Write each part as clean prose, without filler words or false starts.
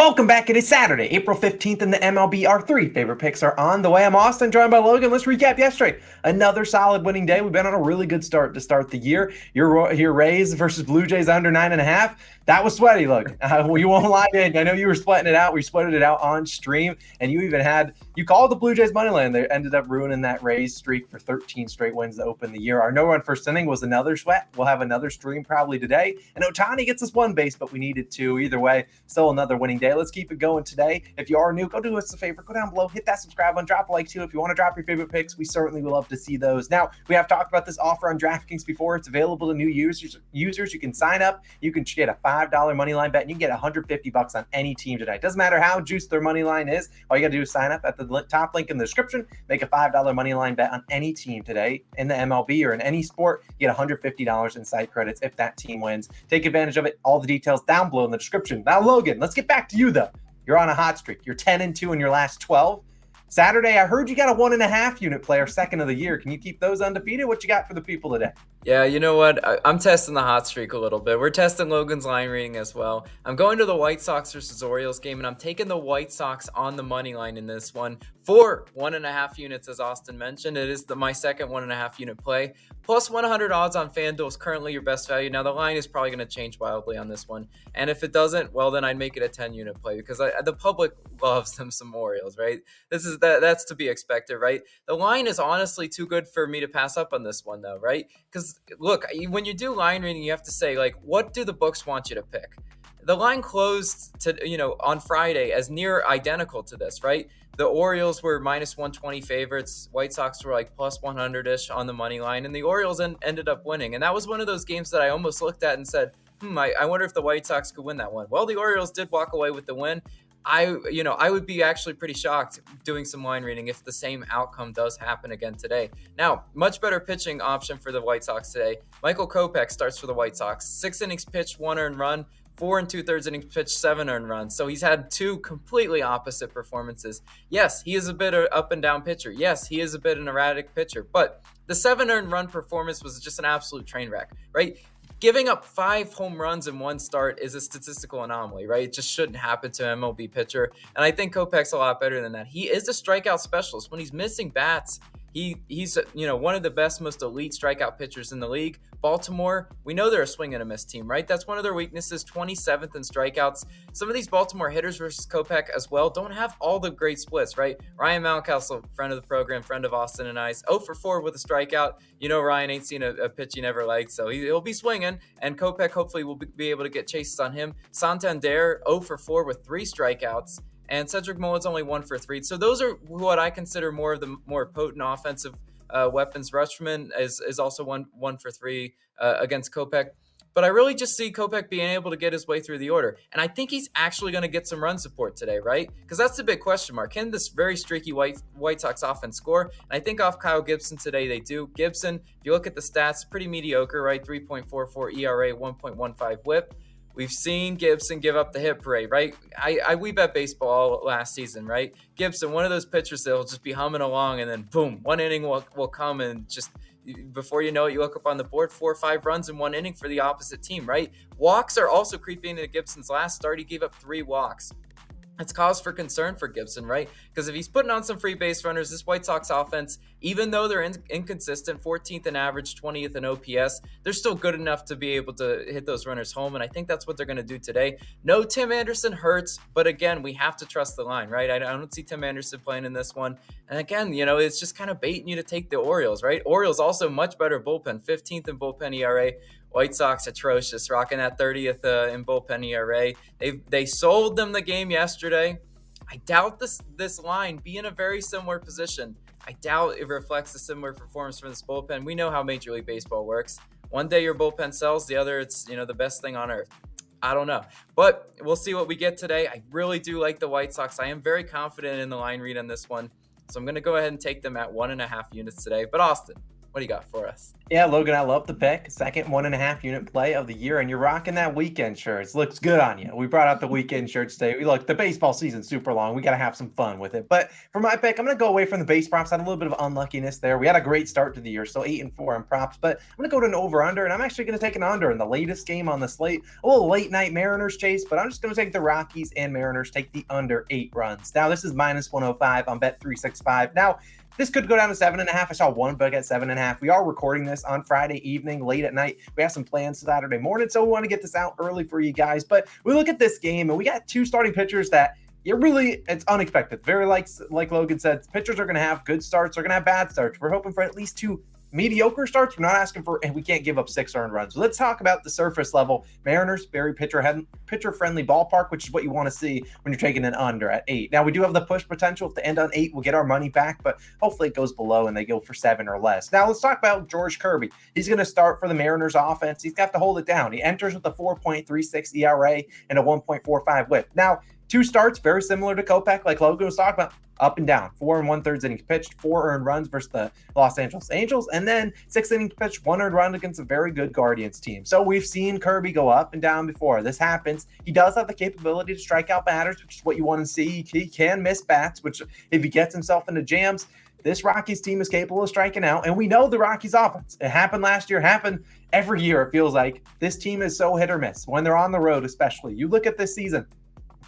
Welcome back. It is Saturday, April 15th, and the MLB. Our three favorite picks are on the way. I'm Austin, joined by Logan. Let's recap yesterday. Another solid winning day. We've been on a really good start to start the year. Your Rays versus Blue Jays under 9.5. That was sweaty, look. We won't lie in. I know you were splitting it out. We split it out on stream, and you called the Blue Jays money line. They ended up ruining that Rays streak for 13 straight wins to open the year. Our no-run first inning was another sweat. We'll have another stream probably today. And Ohtani gets us one base, but we needed two. Either way, still another winning day. Let's keep it going today. If you are new, go do us a favor. Go down below, hit that subscribe button, drop a like too. If you want to drop your favorite picks, we certainly would love to see those. Now, we have talked about this offer on DraftKings before. It's available to new users. You can sign up. You can get a $5 money line bet, and you can get $150 on any team today. Doesn't matter how juiced their money line is. All you got to do is sign up at the top link in the description. Make a $5 money line bet on any team today in the MLB or in any sport. You get $150 in site credits if that team wins. Take advantage of it. All the details down below in the description. Now, Logan, let's get back to you though. You're on a hot streak. You're 10-2 in your last 12. Saturday, I heard you got a 1.5 unit player, second of the year. Can you keep those undefeated? What you got for the people today? Yeah, you know what? I'm testing the hot streak a little bit. We're testing Logan's line reading as well. I'm going to the White Sox versus Orioles game, and I'm taking the White Sox on the money line in this one for 1.5 units, as Austin mentioned. It is my second 1.5 unit play. Plus 100 odds on FanDuel is currently your best value. Now, the line is probably going to change wildly on this one. And if it doesn't, well, then I'd make it a 10 unit play because the public loves them some Orioles, right? That's to be expected, right? The line is honestly too good for me to pass up on this one, though, right? Because look, when you do line reading, you have to say, like, what do the books want you to pick? The line closed on Friday as near identical to this, right? The Orioles were minus 120 favorites. White Sox were like plus 100-ish on the money line, and the Orioles ended up winning. And that was one of those games that I almost looked at and said, I wonder if the White Sox could win that one. Well, the Orioles did walk away with the win. I would be actually pretty shocked doing some line reading if the same outcome does happen again today. Now, much better pitching option for the White Sox today. Michael Kopech starts for the White Sox. 6 innings pitched, 1 earned run. 4 2/3 innings pitched, 7 earned runs. So he's had two completely opposite performances. Yes, he is a bit of up and down pitcher. Yes, he is a bit an erratic pitcher. But the 7 earned run performance was just an absolute train wreck, right? Giving up 5 home runs in one start is a statistical anomaly, right? It just shouldn't happen to an MLB pitcher. And I think Kopech's a lot better than that. He is a strikeout specialist. When he's missing bats, he's one of the best, most elite strikeout pitchers in the league. Baltimore, we know they're a swing and a miss team, right? That's one of their weaknesses, 27th in strikeouts. Some of these Baltimore hitters versus Kopech as well don't have all the great splits, right? Ryan Mountcastle, friend of the program, friend of Austin and I's, 0 for 4 with a strikeout. You know Ryan ain't seen a pitch he never liked, so he'll be swinging, and Kopech hopefully will be able to get chases on him. Santander, 0 for 4 with 3 strikeouts. And Cedric Mullins only 1 for 3. So those are what I consider more of the more potent offensive weapons. Rutschman is also 1 for 3 against Kopech. But I really just see Kopech being able to get his way through the order. And I think he's actually going to get some run support today, right? Because that's the big question mark. Can this very streaky White Sox offense score? And I think off Kyle Gibson today they do. Gibson, if you look at the stats, pretty mediocre, right? 3.44 ERA, 1.15 whip. We've seen Gibson give up the hit parade, right? We bet baseball last season, right? Gibson, one of those pitchers that will just be humming along, and then boom, one inning will come, and just before you know it, you look up on the board, 4 or 5 runs in one inning for the opposite team, right? Walks are also creeping into Gibson's last start. He gave up 3 walks. It's cause for concern for Gibson, right? Because if he's putting on some free base runners, this White Sox offense, even though they're inconsistent, 14th in average, 20th in OPS, they're still good enough to be able to hit those runners home, and I think that's what they're going to do today. No, Tim Anderson hurts, but again, we have to trust the line, right? I don't see Tim Anderson playing in this one. And again, it's just kind of baiting you to take the Orioles, right? Orioles also much better bullpen, 15th in bullpen ERA. White Sox atrocious, rocking that 30th in bullpen ERA. They sold them the game yesterday. I doubt this line be in a very similar position. I doubt it reflects a similar performance from this bullpen. We know how Major League Baseball works. One day your bullpen sells, the other it's the best thing on earth. I don't know, but we'll see what we get today. I really do like the White Sox. I am very confident in the line read on this one, so I'm going to go ahead and take them at 1.5 units today. But Austin, What do you got for us? Yeah, Logan, I love the pick. Second 1.5 unit play of the year, and you're rocking that weekend shirts. Looks good on you. We brought out the weekend shirts today. Look, the baseball season's super long. We got to have some fun with it. But for my pick, I'm going to go away from the base props. I had a little bit of unluckiness there. We had a great start to the year, so 8-4 on props. But I'm going to go to an over/under, and I'm actually going to take an under in the latest game on the slate. A little late night Mariners chase, but I'm just going to take the Rockies and Mariners, take the under 8 runs. Now, this is minus 105 on Bet365. Now, this could go down to 7.5. I saw one book at 7.5. We are recording this on Friday evening, late at night. We have some plans Saturday morning, so we want to get this out early for you guys. But we look at this game, and we got two starting pitchers that it's unexpected. Very like Logan said, pitchers are going to have good starts. They're going to have bad starts. We're hoping for at least two mediocre starts. We're not asking for, and we can't give up 6 earned runs. So let's talk about the surface level. Mariners, very pitcher-friendly ballpark, which is what you want to see when you're taking an under at 8. Now, we do have the push potential. If they end on 8, we'll get our money back, but hopefully it goes below and they go for 7 or less. Now, let's talk about George Kirby. He's going to start for the Mariners offense. He's got to hold it down. He enters with a 4.36 ERA and a 1.45 whip. Now, 2 starts, very similar to Kopech, like Logan was talking about. Up and down, 4 1/3 innings pitched, 4 earned runs versus the Los Angeles Angels, and then 6 innings pitched, 1 earned run against a very good Guardians team. So we've seen Kirby go up and down before. This happens. He does have the capability to strike out batters, which is what you want to see. He can miss bats, which if he gets himself into jams, this Rockies team is capable of striking out. And we know the Rockies offense. It happened last year, happened every year. It feels like this team is so hit or miss when they're on the road, especially. You look at this season.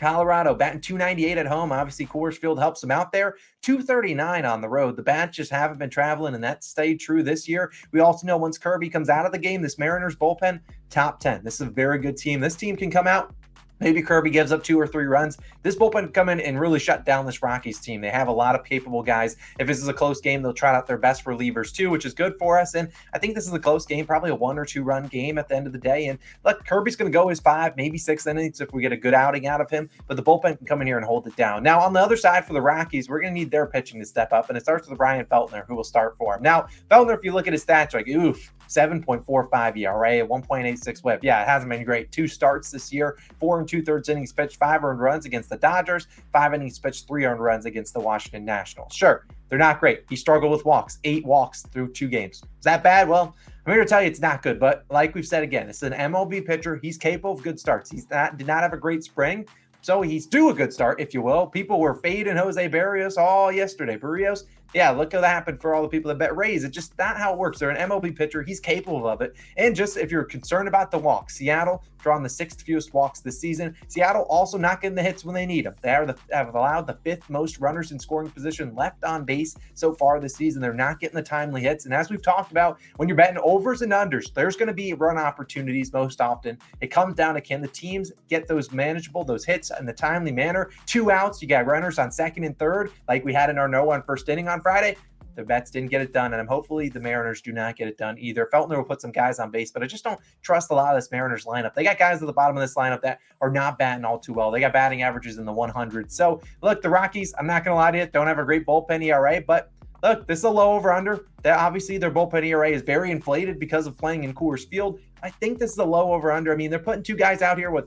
Colorado batting 298 at home. Obviously, Coors Field helps them out there. 239 on the road. The bats just haven't been traveling, and that stayed true this year. We also know once Kirby comes out of the game, this Mariners bullpen, top 10. This is a very good team. This team can come out. Maybe Kirby gives up 2 or 3 runs. This bullpen can come in and really shut down this Rockies team. They have a lot of capable guys. If this is a close game, they'll try out their best relievers too, which is good for us. And I think this is a close game, probably a 1 or 2 run game at the end of the day. And look, Kirby's going to go his 5, maybe 6 innings if we get a good outing out of him. But the bullpen can come in here and hold it down. Now, on the other side for the Rockies, we're going to need their pitching to step up. And it starts with Brian Feltner, who will start for him. Now, Feltner, if you look at his stats, like, 7.45 ERA, 1.86 whip. Yeah, it hasn't been great. 2 starts this year, 4 2/3 innings pitched, 5 earned runs against the Dodgers, 5 innings pitched, 3 earned runs against the Washington Nationals. Sure, they're not great. He struggled with walks, 8 walks through 2 games. Is that bad? Well, I'm here to tell you it's not good, but like we've said again, this is an MLB pitcher. He's capable of good starts. Did not have a great spring, so he's due a good start, if you will. People were fading Jose Barrios all yesterday. Barrios, yeah, look what happened for all the people that bet Rays. It's just not how it works. They're an MLB pitcher. He's capable of it. And just if you're concerned about the walks, Seattle drawing the 6th fewest walks this season. Seattle also not getting the hits when they need them. They have allowed the 5th most runners in scoring position left on base so far this season. They're not getting the timely hits. And as we've talked about, when you're betting overs and unders, there's going to be run opportunities most often. It comes down to can the teams get those manageable, those hits in the timely manner. 2 outs, you got runners on 2nd and 3rd, like we had in our no-one first inning on Friday. The Mets didn't get it done, and hopefully the Mariners do not get it done either. Feltner will put some guys on base, but I just don't trust a lot of this Mariners lineup. They got guys at the bottom of this lineup that are not batting all too well. They got batting averages in the 100s. So, look, the Rockies, I'm not going to lie to you, don't have a great bullpen ERA, but look, this is a low over-under. Obviously, their bullpen ERA is very inflated because of playing in Coors Field. I think this is a low over-under. I mean, they're putting 2 guys out here with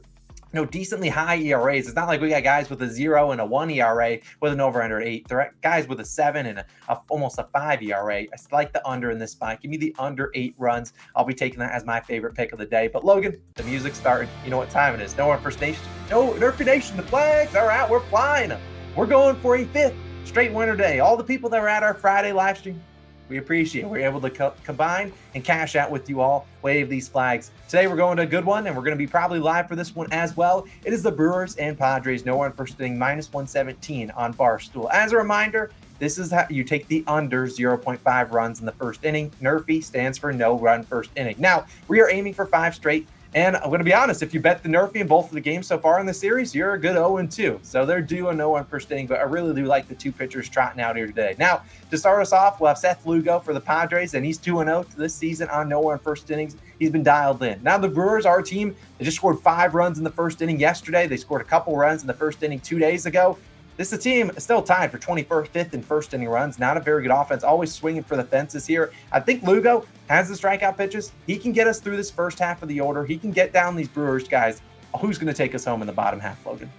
decently high ERAs. It's not like we got guys with a 0 and a 1 ERA with an over-under at 8. They're guys with a 7 and almost a 5 ERA. I like the under in this spot. Give me the under 8 runs. I'll be taking that as my favorite pick of the day. But Logan, the music's starting. You know what time it is. No one First Nation. No, Nerfy Nation. The flags are out. We're flying them. We're going for a 5th straight winter day. All the people that were at our Friday live stream, we appreciate it. We're able to combine and cash out with you all, wave these flags. Today we're going to a good one, and we're going to be probably live for this one as well. It is the Brewers and Padres, no one first inning, minus 117 on Barstool. As a reminder, this is how you take the under 0.5 runs in the first inning. NRFI stands for no run first inning. Now, we are aiming for 5 straight. And I'm going to be honest, if you bet the Nerfy in both of the games so far in the series, you're a good 0-2. So they're due a no-one first inning, but I really do like the 2 pitchers trotting out here today. Now, to start us off, we'll have Seth Lugo for the Padres, and he's 2-0 this season on no-one first innings. He's been dialed in. Now, the Brewers, our team, they just scored 5 runs in the first inning yesterday. They scored a couple runs in the first inning 2 days ago. This is a team still tied for 25th and first inning runs. Not a very good offense, always swinging for the fences here. I think Lugo has the strikeout pitches. He can get us through this first half of the order. He can get down these Brewers guys. Who's going to take us home in the bottom half, Logan?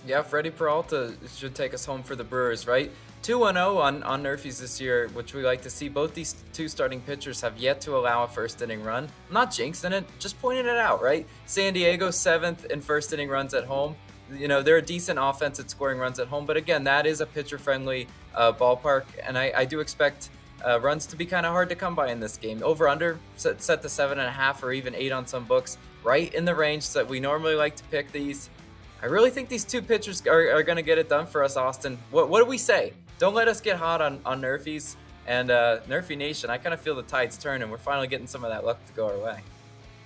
Yeah, Freddie Peralta should take us home for the Brewers, right? 2-0 on Nerfies this year, which we like to see. Both these two starting pitchers have yet to allow a first inning run. I'm not jinxing it, just pointing it out, right? San Diego 7th in first inning runs at home. They're a decent offense at scoring runs at home, but again, that is a pitcher-friendly ballpark, and I do expect runs to be kind of hard to come by in this game. Over/under set to 7.5 or even 8 on some books, right in the range that we normally like to pick these. I really think these two pitchers are going to get it done for us, Austin. What do we say? Don't let us get hot on Nerfies. And Nerfy Nation, I kind of feel the tides turning. We're finally getting some of that luck to go our way.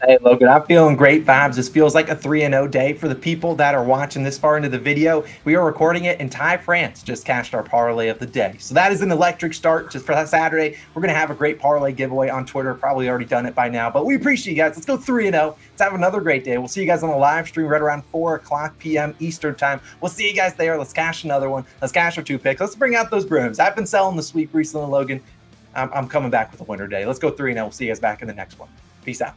Hey, Logan, I'm feeling great vibes. This feels like a 3-0 day for the people that are watching this far into the video. We are recording it, and Ty France just cashed our parlay of the day. So that is an electric start just for that Saturday. We're going to have a great parlay giveaway on Twitter. Probably already done it by now, but we appreciate you guys. Let's go 3-0. Let's have another great day. We'll see you guys on the live stream right around 4 o'clock p.m. Eastern time. We'll see you guys there. Let's cash another one. Let's cash our 2 picks. Let's bring out those brooms. I've been selling the sweep recently, Logan. I'm coming back with a winner day. Let's go 3-0. We'll see you guys back in the next one. Peace out.